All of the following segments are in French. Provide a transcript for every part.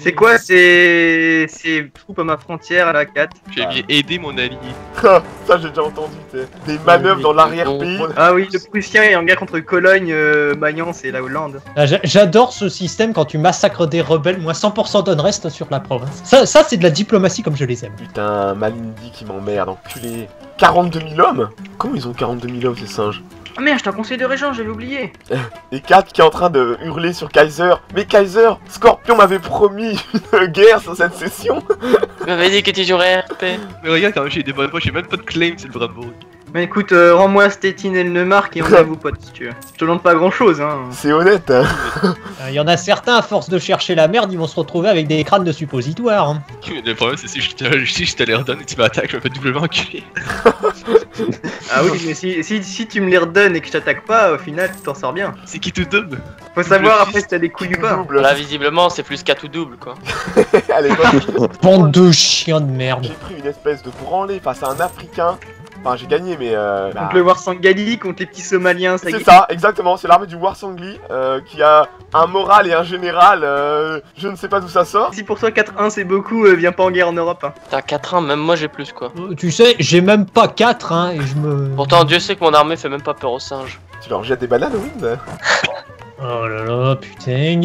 C'est quoi ces troupes à ma frontière à la 4? J'ai bien aidé mon allié. Ça j'ai déjà entendu, t'sais. Des manœuvres dans l'arrière-pays. Ah oui, le Prussien est en guerre contre Cologne, Mayence et la Hollande. Ah, j'adore ce système quand tu massacres des rebelles, moi 100% d'unrest sur la province. Ça c'est de la diplomatie comme je les aime. Putain, Malindi qui m'emmerde, enculé. 42 000 hommes? Comment ils ont 42 000 hommes ces singes? Ah merde, j'étais en conseil de régent, j'avais oublié. Et Kat qui est en train de hurler sur Kaiser. Mais Kaiser, Scorpion m'avait promis une guerre sur cette session. Tu m'avais dit que tu jouerais RP. Mais regarde quand même, j'ai des bonnes fois, j'ai même pas de claim, c'est le Brandebourg. Mais écoute, rends-moi Stettin et le Neumark et on a vous potes si tu veux. Je te demande pas grand chose hein. C'est honnête, hein. Il y en a certains, à force de chercher la merde, ils vont se retrouver avec des crânes de suppositoire. Hein. Le problème c'est si je te les redonne et tu m'attaques, je me fais doublement enculer. Ah oui, mais si tu me les redonnes et que je t'attaque pas, au final tu t'en sors bien. C'est qui tout double? Faut savoir après si t'as des couilles ou pas. Double. Là, visiblement, c'est plus qu'à tout double, quoi. À l'époque, Bande de chiens de merde. j'ai pris une espèce de branlée face à un Africain. Enfin, j'ai gagné, mais Contre le Warsangali, contre les petits Somaliens, ça c'est ça, exactement, c'est l'armée du Warsangli qui a un moral et un général, je ne sais pas d'où ça sort. Si pour toi 4-1 c'est beaucoup, viens pas en guerre en Europe. Hein. T'as 4-1, même moi j'ai plus, quoi. Tu sais, j'ai même pas 4 hein, et je me... Pourtant, Dieu sait que mon armée fait même pas peur aux singes. Tu leur jettes des bananes, Wind? Oh là là, putain.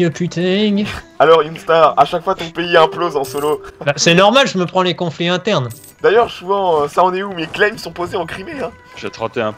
Alors, Instar, à chaque fois ton pays implose en solo. Bah, c'est normal, je me prends les conflits internes. D'ailleurs, souvent, ça en est où? Mes claims sont posés en Crimée, hein. J'ai 31%.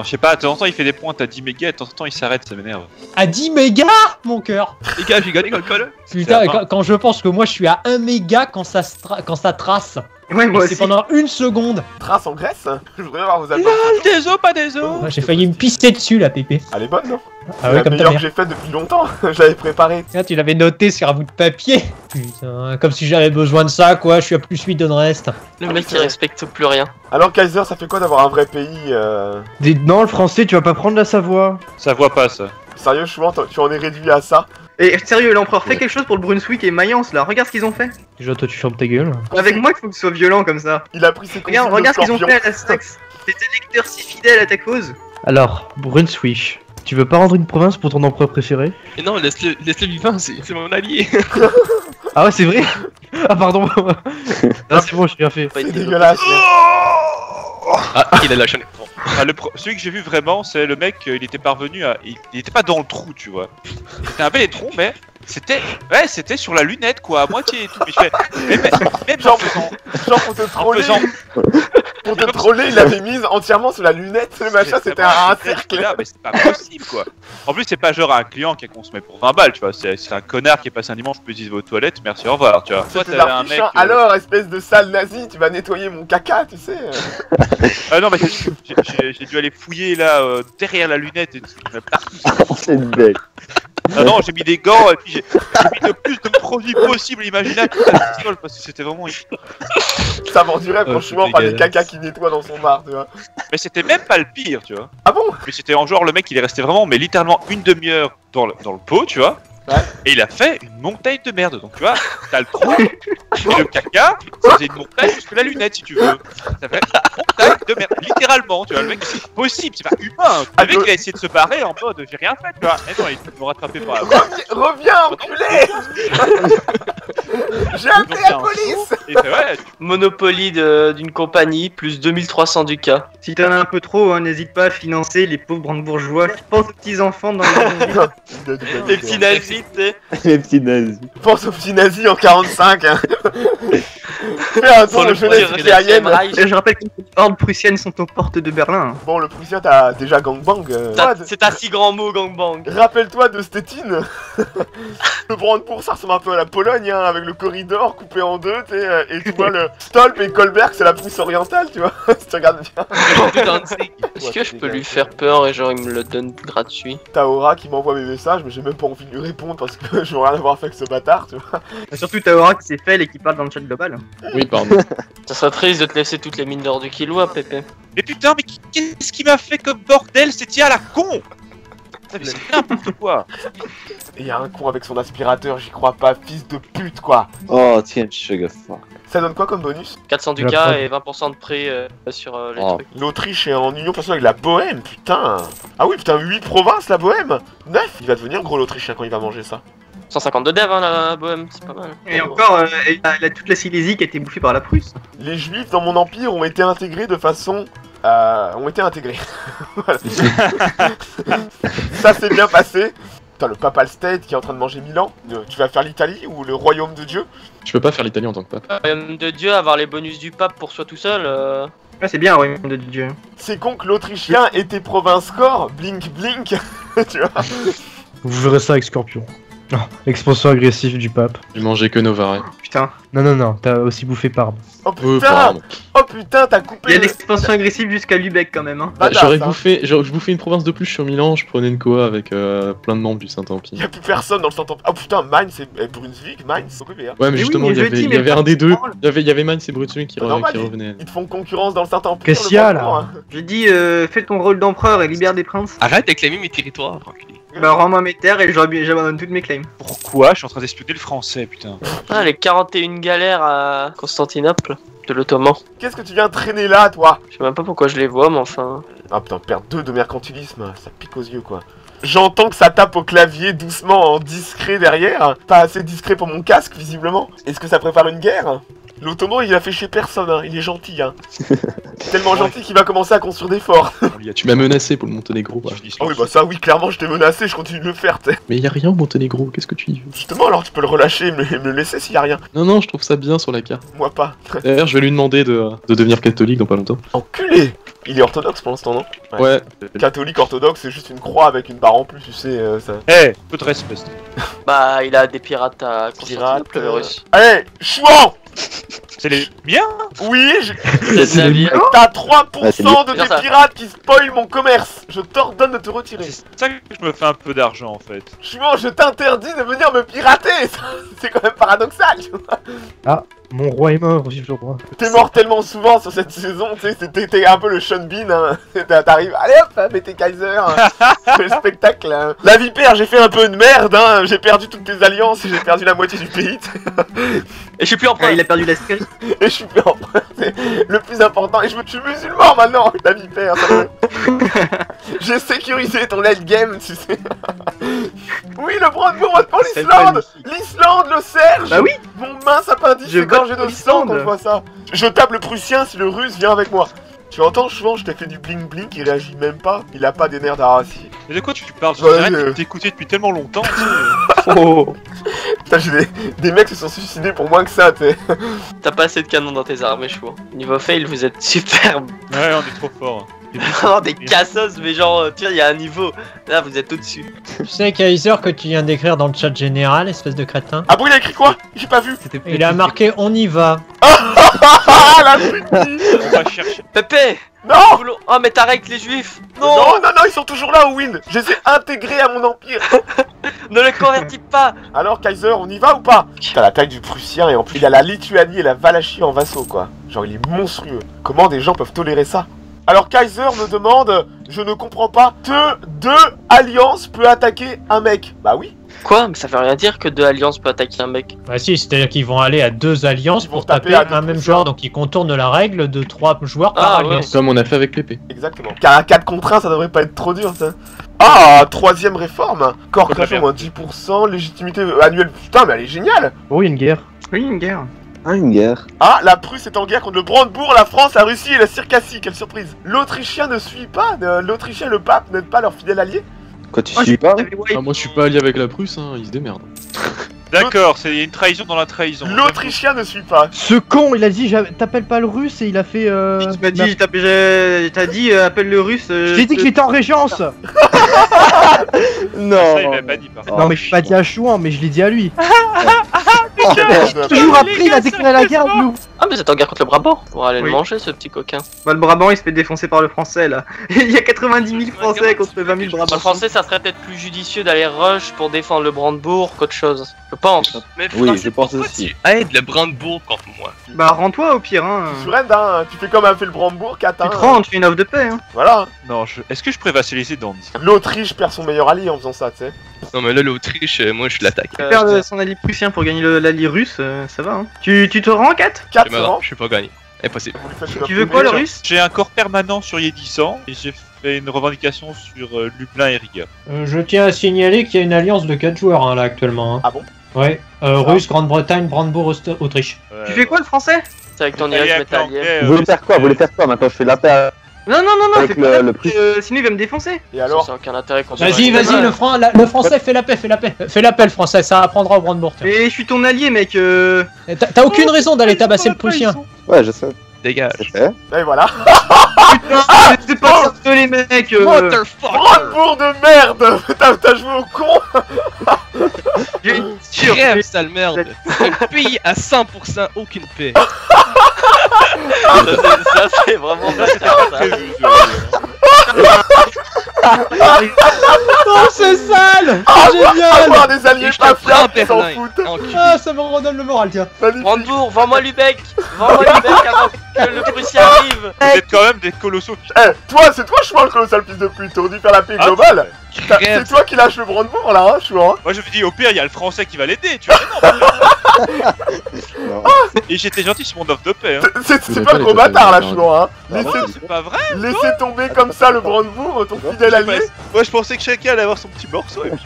Je sais pas, de temps en temps il fait des pointes à 10 mégas et de temps en temps il s'arrête, ça m'énerve. À 10 mégas, mon cœur. Les gars, j'ai gagné contre le Putain, quand je pense que moi je suis à 1 méga quand ça trace. Ouais, moi C'est aussi. pendant une seconde. Trace en Grèce? Je voudrais voir vos albums. Des os, pas des os. J'ai failli me pisser dessus, la pépé. Elle est bonne, non? Ah C'est ouais, la comme ta meilleure que mère. j'ai faite depuis longtemps. Je l'avais préparée. Tiens, tu l'avais noté sur un bout de papier. Putain, comme si j'avais besoin de ça, quoi. Je suis à plus 8 d'unrest. Le mec qui respecte plus rien. Alors, Kaiser, ça fait quoi d'avoir un vrai pays Non, le français, tu vas pas prendre la Savoie. Ça voit pas ça. Sérieux, Chouan, tu en es réduit à ça? Et sérieux, l'empereur fait quelque chose pour le Brunswick et Mayence là, regarde ce qu'ils ont fait. Déjà, toi, tu fermes ta gueule. Avec moi, il faut que ce soit violent comme ça. Il a pris ses consignes de Regarde ce qu'ils ont Scorpion. fait à la Stax. Des électeurs si fidèles à ta cause. Alors, Brunswick, tu veux pas rendre une province pour ton empereur préféré? Et non, laisse-le vivant, c'est mon allié. Ah ouais, c'est vrai. Ah pardon. Ah c'est bon, j'ai rien fait. Pas C'est été dégueulasse. Ah, il a lâché un écran. Ah, celui que j'ai vu vraiment, c'est le mec, il était parvenu à. Il était pas dans le trou, tu vois. C'était un bel étron, mais c'était. Ouais, c'était sur la lunette, quoi, à moitié et tout. Mais je fais. Même Genre, en faisant. Genre pour te En troller, faisant. pour te troller, il l'avait mise entièrement sur la lunette, le machin, c'était un cercle. Là, mais c'est pas possible, quoi. En plus, c'est pas genre un client qui qu'on se met pour 20 balles, tu vois. C'est un connard qui est passé un dimanche, je peux utiliser vos toilettes, merci, au revoir, tu vois. Toi, C'était t'as un mec. Alors, espèce de sale nazi, tu vas nettoyer mon caca, tu sais. Ah non, mais j'ai dû aller fouiller là, derrière la lunette et tout. C'est une belle. Ah non, j'ai mis des gants et puis j'ai mis le plus de produits possible imaginables sur la pistole parce que c'était vraiment. Ça vendurait franchement c'est par les dégueulasse. cacas qui nettoient dans son bar, tu vois. Mais c'était même pas le pire, tu vois. Ah bon? Mais c'était en genre le mec il est resté vraiment, mais littéralement une demi-heure dans le pot, tu vois. Ouais. Et il a fait une montagne de merde. Donc tu vois, t'as le trou et le caca, ça faisait une montagne jusque la lunette si tu veux. Ça fait une montagne de merde, littéralement. Tu vois, le mec c'est possible, c'est pas humain. Le mec il a essayé de se barrer en mode j'ai rien fait, tu vois. Et non, il peut me rattraper par la voie. Reviens, enculé! J'ai appelé la police! Et fait, ouais, Monopoly d'une compagnie, plus 2300 du cas. Si t'en as un peu trop, hein, n'hésite pas à financer les pauvres brandebourgeois qui pensent aux petits enfants dans les Les petits nazis, tu sais. Les petits nazis. Pense aux petits nazis en 45, hein. Fais un tour Pour de le jeunesse pire, italienne. Et je rappelle que les hordes prussiennes sont aux portes de Berlin. Bon, le Prussien, t'as déjà gangbang. C'est un si grand mot, gangbang. Rappelle-toi de Stettin. Le Brandebourg, ça ressemble un peu à la Pologne, hein, avec le corridor coupé en deux, tu sais, et tu vois le Stolp et Kolberg, c'est la Prusse orientale, tu vois, si tu regardes bien. Est-ce que je peux lui faire peur et genre il me le donne gratuit? Taora qui m'envoie mes messages, mais j'ai même pas envie de lui répondre parce que je veux rien avoir fait avec ce bâtard, tu vois. Et surtout Taora qui s'est fait et qui parle dans le chat global. Oui, pardon. Ça serait triste de te laisser toutes les mines d'or du Killois, Pépé. Mais putain, mais qu'est-ce qui m'a fait comme bordel, c'est à la con. Putain, mais c'est n'importe quoi. Et y a un con avec son aspirateur, j'y crois pas, fils de pute, quoi. Oh, tiens, sugar fuck. Ça donne quoi comme bonus? 400 du La cas preuve. et 20% de prix sur les Oh. trucs. L'Autriche est en union façon avec la Bohème, putain. Ah oui, putain, 8 provinces, la Bohème. 9. Il va devenir gros l'Autrichien quand il va manger ça. 152 dev, hein, la Bohème, c'est pas mal. Et encore, elle a toute la Silésie qui a été bouffée par la Prusse. Les juifs dans mon empire ont été intégrés de façon... ont été intégrés. Voilà. Ça s'est bien passé. Putain, le Papal State qui est en train de manger Milan. Tu vas faire l'Italie ou le Royaume de Dieu? Je peux pas faire l'Italie en tant que pape. De Dieu, avoir les bonus du pape pour soi tout seul. Ah, c'est bien, royaume de Dieu. C'est con que l'Autrichien était province corps, blink blink, tu vois. Vous verrez ça avec Scorpion. Oh, expansion agressive du pape. J'ai mangé que Novare. Putain. Non, t'as aussi bouffé Parme. Oh putain, oh putain, t'as coupé. Il y a l'expansion agressive jusqu'à Lubeck quand même, hein. Badass, Je bouffais une province de plus sur Milan, je prenais une Koa avec plein de membres du Saint-Empire. Y'a plus personne dans le Saint-Empire. Oh putain, Mainz et Brunswick, Mainz, c'est occupé, hein. Ouais, mais oui, justement, mais il y je avait, dis, il mais y avait un des deux. parle. Il y avait Mainz et Brunswick qui Normal, revenaient. Ils te font concurrence dans le Saint-Empire. Qu'est-ce qu'il y a, le là bon, hein. J'ai dit, fais ton rôle d'empereur et libère des princes. Arrête de claimer mes territoires, tranquille. Bah, rends-moi mes terres et j'abandonne toutes mes claims. Pourquoi je suis en train d'espionner le français, putain? Ah, les 41 galères à Constantinople de l'Ottoman. Qu'est-ce que tu viens traîner là, toi? Je sais même pas pourquoi je les vois, mais enfin. Ah putain, perdre 2 de mercantilisme, ça pique aux yeux, quoi. J'entends que ça tape au clavier doucement en discret derrière. Pas assez discret pour mon casque, visiblement. Est-ce que ça prépare une guerre? L'Ottoman, il a fait chier personne, hein. Il est gentil, hein. Tellement gentil qu'il va commencer à construire des forts. Tu m'as menacé pour le Monténégro. Ouais. Ah oui, bah ça, oui, clairement, je t'ai menacé, je continue de le faire, t'sais. Mais y a rien au Monténégro, qu'est-ce que tu dis? Justement, alors tu peux le relâcher et me le laisser s'il y a rien. Non, je trouve ça bien sur la carte. Moi pas. D'ailleurs, je vais lui demander de devenir catholique dans pas longtemps. Enculé! Il est orthodoxe pour l'instant, non? Ouais. Catholique orthodoxe, c'est juste une croix avec une barre en plus, tu sais, ça. Eh, peu de respect. Bah, il a des pirates à Pirate, Constantinople, le russe. Allez, chouan! C'est les miens? Oui, C'est navire. t'as 3% Ah, c'est de bien tes ça. pirates qui spoilent mon commerce. Je t'ordonne de te retirer. C'est ça que je me fais un peu d'argent en fait. Chouan, je t'interdis de venir me pirater. C'est quand même paradoxal. tu vois. Mon roi est mort, vive le roi. T'es mort tellement souvent sur cette saison, tu sais, t'es un peu le Sean Bean, hein. T'arrives, allez hop, mettez Kaiser, le spectacle. Hein. La vipère, j'ai fait un peu de merde, hein. J'ai perdu toutes tes alliances et j'ai perdu la moitié du pays. Et je suis plus en Ah, il a perdu la Syrie. Et je suis plus empereur, c'est le plus important. Et je suis musulman maintenant, la vipère. J'ai sécurisé ton late game, tu sais. Oui, le Brandebourg vote pour l'Islande. L'Islande, le Serge. Bah oui. Mon mince appendice Je est gorgé vote de pour sang quand l'Islande. je vois ça. Je tape le Prussien si le Russe vient avec moi. Tu entends, souvent, je t'ai fait du bling bling, il réagit même pas. Il a pas des nerfs d'Arassi. Mais de quoi tu parles? Ouais, J'arrête de t'écouter depuis tellement longtemps. Oh. Putain, j'ai des mecs qui se sont suicidés pour moins que ça, tu sais. T'as pas assez de canons dans tes armées, chou. Niveau fail, vous êtes superbe. Ouais, on est trop fort. Vraiment des cassos, mais genre, tiens, il y a un niveau. Là, vous êtes au-dessus. Tu sais, Kaiser, que tu viens d'écrire dans le chat général, espèce de crétin. Ah bon, il a écrit quoi? J'ai pas vu. Il a marqué on y va. Ah, la pute. On va chercher. Pépé! Non. Boulot. Oh, mais t'arrêtes les juifs! Non, non, non, ils sont toujours là, Win. Je les ai intégrés à mon empire. Ne les convertis pas! Alors, Kaiser, on y va ou pas? T'as la taille du Prussien et en plus, il a la Lituanie et la Valachie en vassaux, quoi. Genre, il est monstrueux. Comment des gens peuvent tolérer ça? Alors, Kaiser me demande, je ne comprends pas, deux alliances peut attaquer un mec. Bah oui. Quoi? Mais ça veut rien dire que deux alliances peuvent attaquer un mec. Bah si, c'est-à-dire qu'ils vont aller à deux alliances Ils vont pour taper taper à un deux même plus joueur, un. donc ils contournent la règle de 3 joueurs par Ah, ouais. alliance. Comme on a fait avec Pépé. Exactement. Car un 4 contre 1, ça devrait pas être trop dur, ça. Ah, troisième réforme. Corps craché moins 10%, légitimité annuelle. Putain, mais elle est géniale. Oh, il y a une guerre. Oui, une guerre. Ah, une guerre. Ah, la Prusse est en guerre contre le Brandebourg, la France, la Russie et la Circassie. Quelle surprise. L'Autrichien ne suit pas. L'Autrichien et le pape n'êtes pas leur fidèle allié. Quoi, tu Oh, suis pas? j'ai- Moi, je suis pas allié avec la Prusse, hein, ils se démerdent. D'accord, c'est une trahison dans la trahison. L'Autrichien ne suit pas. Ce con, il a dit t'appelles pas le russe et il a fait. Tu m'as dit, t'as dit, appelle le russe. Je t'ai dit que j'étais en régence. Non. Ça, il m'a pas dit par contre. Non, mais je l'ai pas dit à Chouan, mais je l'ai dit à lui. Merde. Toujours après, il a déclaré la guerre, nous. Ah, mais vous êtes en guerre contre le Brabant. On va aller Oui. le manger, ce petit coquin. Bah, le Brabant il se fait défoncer par le français là. Il y a 90 000 français contre 20 000 Pour Brabants. le français, ça serait peut-être plus judicieux d'aller rush pour défendre le Brandebourg qu'autre chose. Je pense. Mais Oui, Français, je pense pourquoi aussi. tu aides le Brandebourg contre moi. Bah, rends-toi au pire, hein. Surrend, hein. Tu fais comme a fait le Brandebourg, Catin. Tu te rends, tu fais une offre de paix, hein. Voilà. Non, est-ce que je pourrais vassaliser Dandy? L'Autriche perd son meilleur allié en faisant ça, tu sais. Non mais là l'Autriche, moi je l'attaque. Tu perds son allié prussien pour gagner l'allié russe, ça va, hein. Tu te rends, 4 4 se rend. Je suis pas gagné. Impossible. Vous lui faites une Tu veux offre quoi, de le paix. russe? J'ai un corps permanent sur Yedissan et j'ai fait une revendication sur Lublin et Riga. Je tiens à signaler qu'il y a une alliance de 4 joueurs hein, là actuellement. Hein. Ah bon? Ouais. Russe, Grande-Bretagne, Brandebourg, Autriche. Tu fais quoi le français? C'est avec ton nuage métallier. Vous voulez faire quoi? Vous voulez faire quoi maintenant? Je fais la paix à... Non, Avec fais pas le la prix. sinon il va me défoncer. Et alors? Ça n'a aucun intérêt qu'on Vas-y, le français fait la paix, fais la paix. Fais la paix le français, ça apprendra au Brandebourg. tiens. Mais je suis ton allié, mec. T'as aucune raison d'aller tabasser le Prussien. Ouais, je sais. Dégage. C'est fait. Et voilà. Putain, c'est pas sérieux les mecs. Motherfucker. Brandebourg de merde. T'as joué au con. J'ai une sûre. Crève, sale merde. Un pays à 100% aucune paix. Ça c'est vraiment bâtard ça. Oh, c'est sale. Génial. Avoir des alliés Et je pas te prends fiables qui s'en Berlin. foutent. Enculé. Ah, ça me redonne le moral, tiens. Magnifique. Brandebourg, vends-moi Lubeck. Vends-moi Lubeck avant que le Prussien arrive. Vous êtes quand même des colossaux. Eh, toi, c'est toi, Chouin, le colossal fils de pute. T'aurais dû faire la paix Ah, globale. C'est Crève. toi qui lâche le Brandebourg là, hein, Chouin. Moi je me dis au pire il y a le français qui va l'aider, tu vois. Mais non. Et j'étais gentil sur mon offre de paix. Hein. C'est pas le gros bâtard là, Chouin. Hein. Non, c'est pas vrai. Laissez tomber comme ça le Brandebourg, ton fidèle allié. Moi je pensais que chacun allait avoir son petit morceau. Et puis...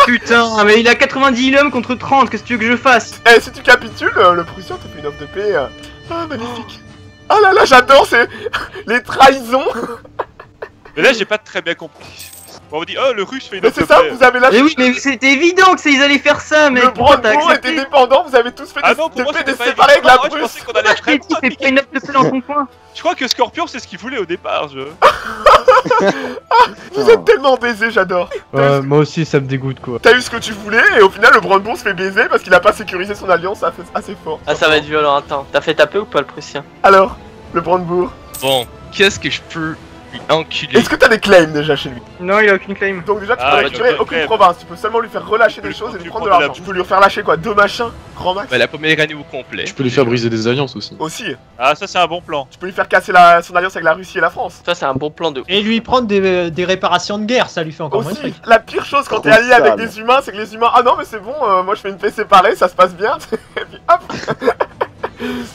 Putain, mais il a 90 hommes contre 30, qu'est-ce que tu veux que je fasse? Eh, si tu capitules, le Prussien te fait une offre de paix. Ah, magnifique. Ah là là, j'adore les trahisons. Mais là j'ai pas très bien compris. On me dit oh le russe fait une Mais offre c'est de ça, paix. vous avez lâché. Mais oui, mais c'était évident que ils allaient faire ça, mec. Le Pourquoi t'as Brandebourg était accepté? dépendant, vous avez tous fait Ah des, non, pour moi des c'était pas séparés avec la évident. Moi, je Prusse. pensais qu'on allait Pourquoi vraiment tu fais pas une offre de paix dans ton coin? Je crois que Scorpion c'est ce qu'il voulait au départ. Vous êtes tellement baisés, j'adore. Moi aussi, ça me dégoûte quoi. T'as eu ce que tu voulais et au final le Brandebourg se fait baiser parce qu'il a pas sécurisé son alliance assez fort. Ah ça va être violent, attends. T'as fait taper ou pas le Prussien? Alors, le Brandebourg, Bon, qu'est-ce que je peux lui enculer? est-ce que t'as des claims déjà chez lui? Non, il a aucune claim. Donc déjà tu Ah, peux ouais, récupérer il a aucune aucun province, tu peux seulement lui faire relâcher Tu des peux choses et lui lui prendre de prendre de l'argent. la Tu peux lui faire lâcher quoi? 2 machins, grand max? Bah, la première année au complet. Je peux lui faire briser des alliances aussi. Aussi, Ah ça c'est un bon plan. tu peux lui faire casser son alliance avec la Russie et la France. Ça c'est un bon plan de. Et lui prendre des réparations de guerre, ça lui fait encore moins de Aussi, fric. la pire chose quand Trop t'es allié avec sale. des humains, c'est que les humains, ah non mais c'est bon, moi je fais une paix séparée, ça se passe bien. Et puis hop.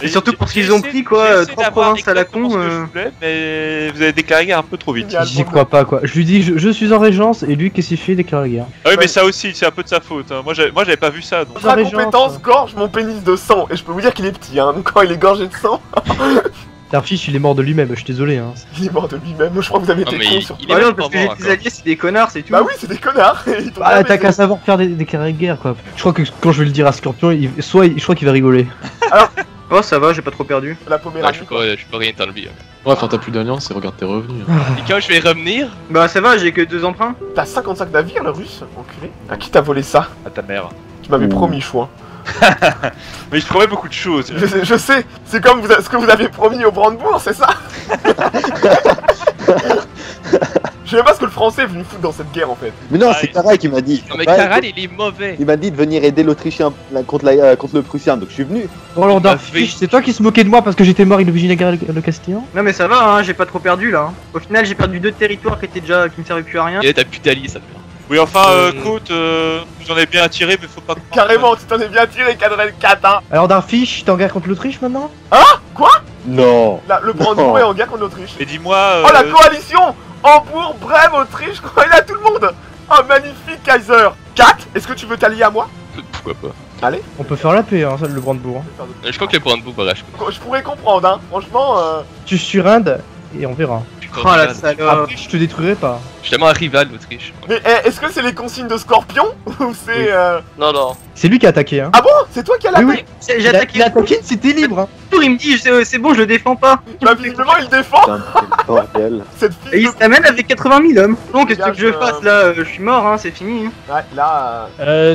Et surtout pour ce qu'ils J'ai ont essayé- pris, quoi, j'ai essayé 3 d'avoir provinces à la exactement con, ce que je voulais, mais vous avez déclaré guerre un peu trop vite. Génial. J'y crois pas quoi. Je lui dis que je suis en régence et lui, qu'est-ce qu'il fait? Il déclare la guerre. Ah oui mais ça aussi c'est un peu de sa faute. Hein. Moi j'avais pas vu ça donc. Sa régence. compétence gorge mon pénis de sang et je peux vous dire qu'il est petit hein, donc quand il est gorgé de sang, Darfish, il est mort de lui-même, je suis désolé. Hein. il est mort de lui-même. Moi je crois que vous avez Non, été mais con sur il est Bah même non, pas parce que mort j'ai des encore. alliés, c'est des connards, c'est tout. Bah oui, c'est des connards. Ils t'ont Ah, bien t'as baisé. qu'à savoir faire des carrés de guerre quoi. Je crois que quand je vais le dire à Scorpion, je crois qu'il va rigoler. Oh, ça va, j'ai pas trop perdu. La Ah, Poméranie. je peux rien t'enlever. Ouais, enfin t'as plus d'alliance et regarde tes revenus. hein. Et quand je vais revenir, Bah ça va, j'ai que 2 emprunts. T'as 55 navires le russe, enculé. À qui t'as volé ça? À ta mère. Tu m'avais promis chouin. Mais je promets beaucoup de choses. Je sais, c'est comme ce que vous aviez promis au Brandebourg, c'est ça? Je sais même pas ce que le français est venu foutre dans cette guerre en fait. Mais non, Ah, c'est il- Karai qui m'a dit. non mais Ouais, Karal il est mauvais. Il m'a dit de venir aider l'Autrichien contre le Prussien, donc je suis venu. Bon alors Il m'a Darfish, fait- c'est toi qui se moquais de moi parce que j'étais mort, il obligé de guerre le Castillan? Non mais ça va, hein, j'ai pas trop perdu là. Hein. Au final, j'ai perdu 2 territoires qui me servaient plus à rien. Et là t'as plus d'alliés, ça te fait. Oui enfin Côte, j'en ai bien attiré mais faut pas. Carrément, tu t'en es bien tiré, Cadrel 4 hein. Alors Darfish, t'es en guerre contre l'Autriche maintenant? Non. Là, le Brandebourg est en guerre contre l'Autriche. Et dis-moi. Oh la coalition Hambourg, Brême, Autriche, quoi, il a tout le monde. Oh magnifique Kaiser. 4, est-ce que tu veux t'allier à moi? Pourquoi pas. On peut faire la paix, hein, ça, le Brandebourg. Hein. Je crois que le Brandebourg va lâcher. Je pourrais comprendre hein, franchement Tu sur Inde et on verra. Oh la salope. Après, je te détruirai pas. Je suis tellement un rival l'Autriche. Mais est-ce que c'est les consignes de Scorpion ou c'est Non, non. C'est lui qui a attaqué, hein. Ah bon? C'est toi qui as la Oui, oui. J'ai Il a attaqué attaqué, c'était libre, hein. tour, il me dit c'est bon, je le défends pas. Bah visiblement il défend Putain, quel bordel. cette Et fille il de... s'amène avec 80 000 hommes. Donc qu'est-ce que je Dégage, fasse là? Je suis mort, hein, c'est fini. Hein. Ouais là,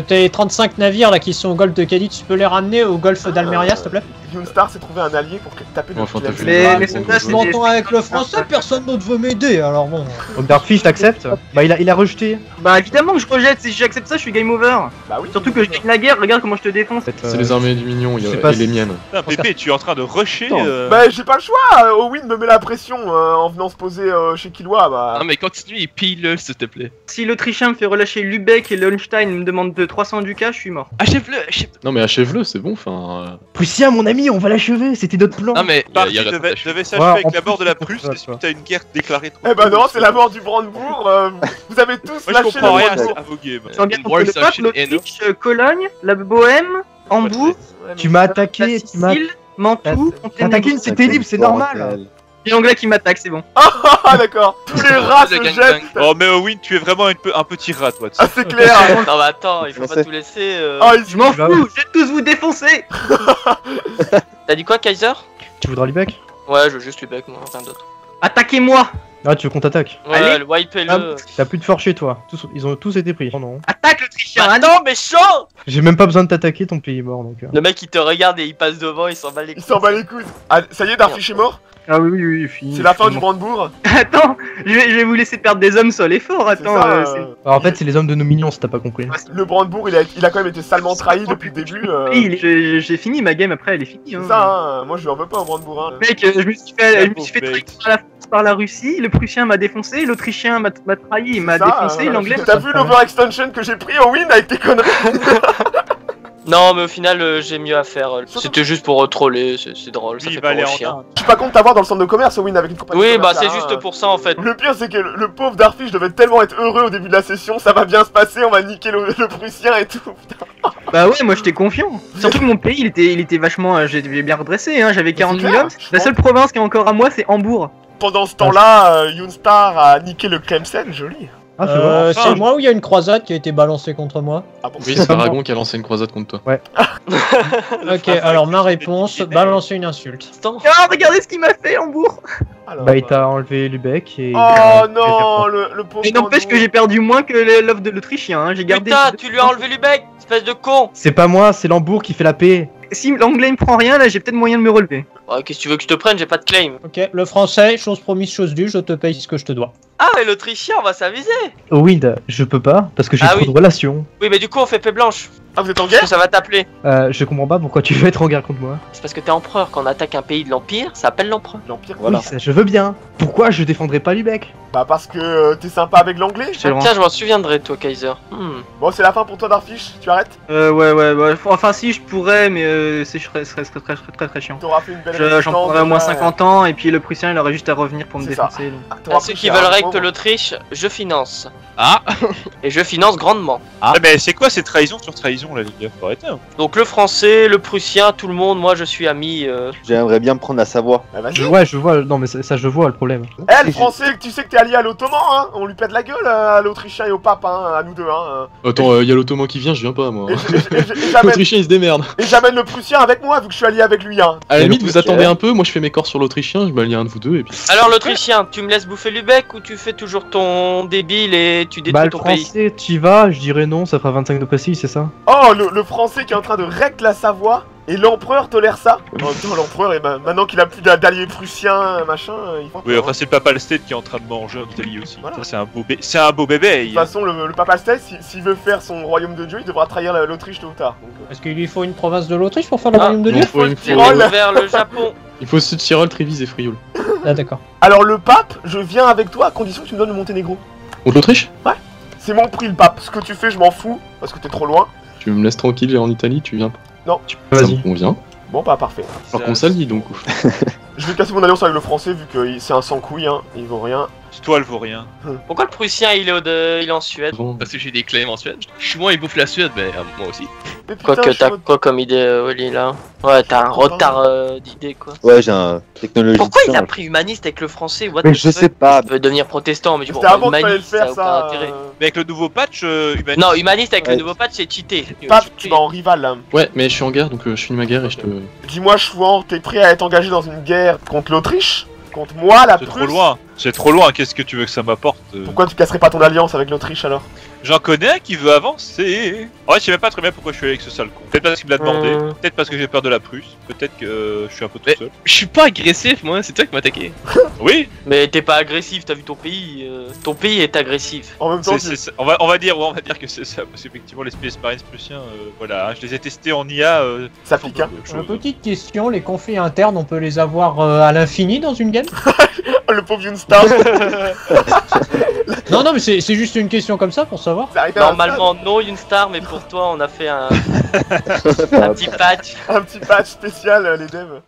Tes 35 navires là qui sont au golfe de Cadiz, tu peux les ramener au golfe d'Almeria s'il te plaît? Yoonstar s'est trouvé un allié pour taper Enfin, notre t'as vu clavier. Mais les- c'est pas Je m'entends avec le français, personne d'autre veut m'aider alors bon. Donc Darfish, t'acceptes? Bah il a rejeté. Bah évidemment que je rejette, si j'accepte ça, je suis game over. Bah oui. Surtout que je gagne la guerre, regarde comment je te défonce. C'est les armées du mignon, il y je sais a pas et les si- miennes. Putain, Pépé, tu es en train de de rusher. Bah j'ai pas le choix, Owen me met la pression en venant se poser chez Killua, bah... Non mais continue et pille-le s'il te plaît. Si l'Autrichien me fait relâcher Lübeck et Lohenstein me demande de 300 ducats, je suis mort. Achève-le, achève-le. Non mais achève-le, c'est bon, enfin... Prussien, mon ami, on va l'achever, c'était notre plan. Non mais Paris y a devait s'achever Ouais, avec en la mort de la plus, Prusse ça, suite à une guerre déclarée. Eh bah non, c'est la mort du Brandebourg, vous avez tous Moi je lâché comprends le rien Brandebourg. à vos games. Sans bien Moi, contre le ça, pape, je suis haineux. l'Autriche, Cologne, la Bohème, Hambourg, Tu m'as la attaqué, tu m'as Sicile, Mantoue, attaqué, c'était libre, c'est normal. Les Anglais qui m'attaquent, c'est bon. Ah d'accord, tous les rats se Le jettent. gangbang. Oh mais Owen, tu es vraiment un petit rat toi. Ah c'est clair. Non mais attends, il faut pas Français. tout laisser. Ah Je m'en fous, je vais tous vous défoncer. T'as dit quoi, Kaiser? Tu voudras Lubeck? Ouais, je veux juste Lubeck, moi, rien d'autre. Attaquez-moi. Ah, tu veux qu'on t'attaque? Ouais, Allez. le wipe et le. T'as plus de fort chez toi. Ils ont tous été pris. Oh non. Attaque l'Autrichien. Ah non, méchant! J'ai même pas besoin de t'attaquer, ton pays est mort donc. Le mec il te regarde et il passe devant, il s'en bat les Il couilles. s'en bat les couilles. Ah ça y est, Darfish est mort. Ah oui, fini. C'est la fin du Brandebourg. Attends, je vais vous laisser perdre des hommes sur l'effort. C'est Attends, ça, Alors, en fait, c'est les hommes de nos millions, si t'as pas compris. le Brandebourg il a quand même été salement trahi depuis le début. J'ai fini ma game, après elle est finie. C'est Hein. ça, hein. Moi je lui en veux pas au Brandebourg. Hein. Mec, je me suis fait trahir par la France, par la Russie, le Prussien m'a défoncé, l'Autrichien m'a trahi, il m'a Ça, défoncé, l'Anglais. T'as vu l'overextension que j'ai pris au win avec tes conneries? Non, mais au final, j'ai mieux à faire. C'était juste pour troller, c'est drôle, ça Lui, il fait va pas aller au en chien. Inde. Je suis pas content d'avoir dans le centre de commerce au win avec une compagnie. Oui, bah c'est commerciale, juste hein. pour ça en fait. Le pire c'est que le pauvre Darfish devait tellement être heureux au début de la session, ça va bien se passer, on va niquer le Prussien et tout. Putain. Bah ouais, moi j'étais confiant. Surtout que mon pays il était vachement. J'ai bien redressé, hein. J'avais 40 c'est 000 clair, hommes. je La pense. seule province qui est encore à moi, c'est Hambourg. Pendant ce temps-là, Yoonstar a niqué le Clemson, joli. Ah, c'est vrai. C'est moi où il y a une croisade qui a été balancée contre moi. Ah bon, Oui, c'est Aragon qui a lancé une croisade contre toi. Ok, alors ma réponse, balancer une insulte. Attends. Ah, regardez ce qu'il m'a fait, Hambourg. alors, Bah, il t'a enlevé Lubeck et. Oh non, le pauvre. Et n'empêche que j'ai perdu moins que l'offre de l'Autrichien, hein. J'ai gardé. Putain, tu lui as enlevé Lubeck, espèce de con. C'est pas moi, c'est Lambourg qui fait la paix. Si l'anglais me prend rien, là j'ai peut-être moyen de me relever. Ouais, qu'est-ce que tu veux que je te prenne, j'ai pas de claim. Ok, le français, chose promise, chose due, je te paye ce que je te dois. Ah, et l'Autrichien, on va s'aviser. Au Wind, je peux pas, parce que j'ai Ah trop oui. de relations. Oui, mais du coup, on fait paix blanche. Ah, vous êtes en Parce que guerre? ça va t'appeler. Je comprends pas pourquoi tu veux être en guerre contre moi. C'est parce que t'es empereur. Quand on attaque un pays de l'Empire, ça s'appelle l'empereur. L'Empire. Voilà. Oui, ça, je veux bien. Pourquoi je défendrai pas Lubeck? Bah parce que t'es sympa avec l'anglais. Je te le rends. Tiens, je m'en souviendrai, toi, Kaiser. Bon, c'est la fin pour toi Darfish, tu arrêtes? Ouais. Enfin, si je pourrais, mais ce serait très chiant. T'auras fait une belle J'en résistance, prendrais au moins déjà, 50 ans, et puis le Prussien il aurait juste à revenir pour me C'est ça. défoncer. donc. t'auras À ceux pris qui cher, veulent hein, recte pauvre. l'Autriche, je finance. Ah. Et je finance grandement. Ah mais c'est quoi ces trahisons sur trahison là les gars? Faut arrêter hein. Donc le français, le prussien, tout le monde, moi je suis ami. J'aimerais bien me prendre la Savoie. Bah vas-y. Ouais, je vois, non mais ça je vois le problème. Eh, le français, tu sais que t'es allié à l'Ottoman, hein? On lui pète la gueule à l'Autrichien et au pape, hein, à nous deux, hein. Attends, y a l'Ottoman qui vient, je viens pas moi. Et j'amène- L'Autrichien il se démerde. et j'amène le Prussien avec moi, vu que je suis allié avec lui, hein. À la Et limite, le vous Prussien. attendez un peu, moi je fais mes corps sur l'Autrichien, je m'allie un de vous deux et puis. Alors l'Autrichien, tu me laisses bouffer Lubeck ou tu fais toujours ton débile et tu détruis Bah, le ton pays? français, t'y vas, je dirais non, ça fera 25 de précis, c'est ça? Oh, le français qui est en train de rect la Savoie, et l'empereur tolère ça? Oh, putain, l'empereur, maintenant qu'il a plus d'alliés prussiens, machin, il faut. Oui enfin c'est le Papal State qui est en train de manger en Italie aussi. Voilà. Ça c'est un beau bébé. De toute façon, le Papa State, s'il veut faire son royaume de Dieu, il devra trahir l'Autriche tôt ou tard. Donc, Est-ce qu'il lui faut une province de l'Autriche pour faire le Ah, royaume de non, Dieu? faut une C'est Tyrol. vers le Japon. Il faut Sud Tyrol, Trévise et Frioul. Ah d'accord. Alors, le pape, je viens avec toi à condition que tu me donnes le Monténégro. Contre l'Autriche? C'est mon prix, le pape. Ce que tu fais, je m'en fous, parce que t'es trop loin. Tu me laisses tranquille en Italie, tu viens pas? Non. Vas-y. On vient. Bon, bah, parfait. Alors qu'on s'allie donc. Je vais casser mon alliance avec le français, vu que c'est un sans couille, hein. Il vaut rien. Cette toile vaut rien. Pourquoi le prussien il est en Suède? Avant. Parce que j'ai des claims en Suède. Chinois ils bouffent la Suède, mais moi aussi. Mais putain, Quoique je suis t'as en mode- quoi comme idée, Oli là? Ouais, t'as un retard d'idée quoi. Ouais, j'ai un technologie. Pourquoi il a simple. pris humaniste avec le français? What Mais the je fuck? sais pas. Il veut devenir protestant, mais du coup, C'était avant qu'il fallait le humaniste, ça faire, a aucun ça. intérêt. Mais avec le nouveau patch humaniste. Non, humaniste avec le Ouais. nouveau patch, c'est cheaté. Pape, tu vas en rival, là. Ouais, mais je suis en guerre donc je finis ma guerre et je te. Dis-moi, Chouan, t'es prêt à être engagé dans une guerre contre l'Autriche? Contre moi, la C'est trop Prusse? loin. C'est trop loin, qu'est-ce que tu veux que ça m'apporte Pourquoi tu casserais pas ton alliance avec l'Autriche alors? J'en connais un qui veut avancer. En vrai, je sais même pas très bien pourquoi je suis allé avec ce sale con. Peut-être parce qu'il me l'a demandé, peut-être parce que j'ai peur de la Prusse, peut-être que je suis un peu tout seul. Je suis pas agressif, moi, c'est toi qui m'as attaqué. Oui. Mais t'es pas agressif, t'as vu ton pays. Ton pays est agressif. En même temps, on va dire que c'est ça, parce qu'effectivement les Space Marines prussiens, voilà, hein, je les ai testés en IA. ça pique hein. Petite question, les conflits internes, on peut les avoir à l'infini dans une game? Le pauvre Unstar. Non, mais c'est juste une question comme ça pour savoir. Normalement, non, une star, mais pour toi, on a fait un petit patch. Un petit patch spécial, les devs.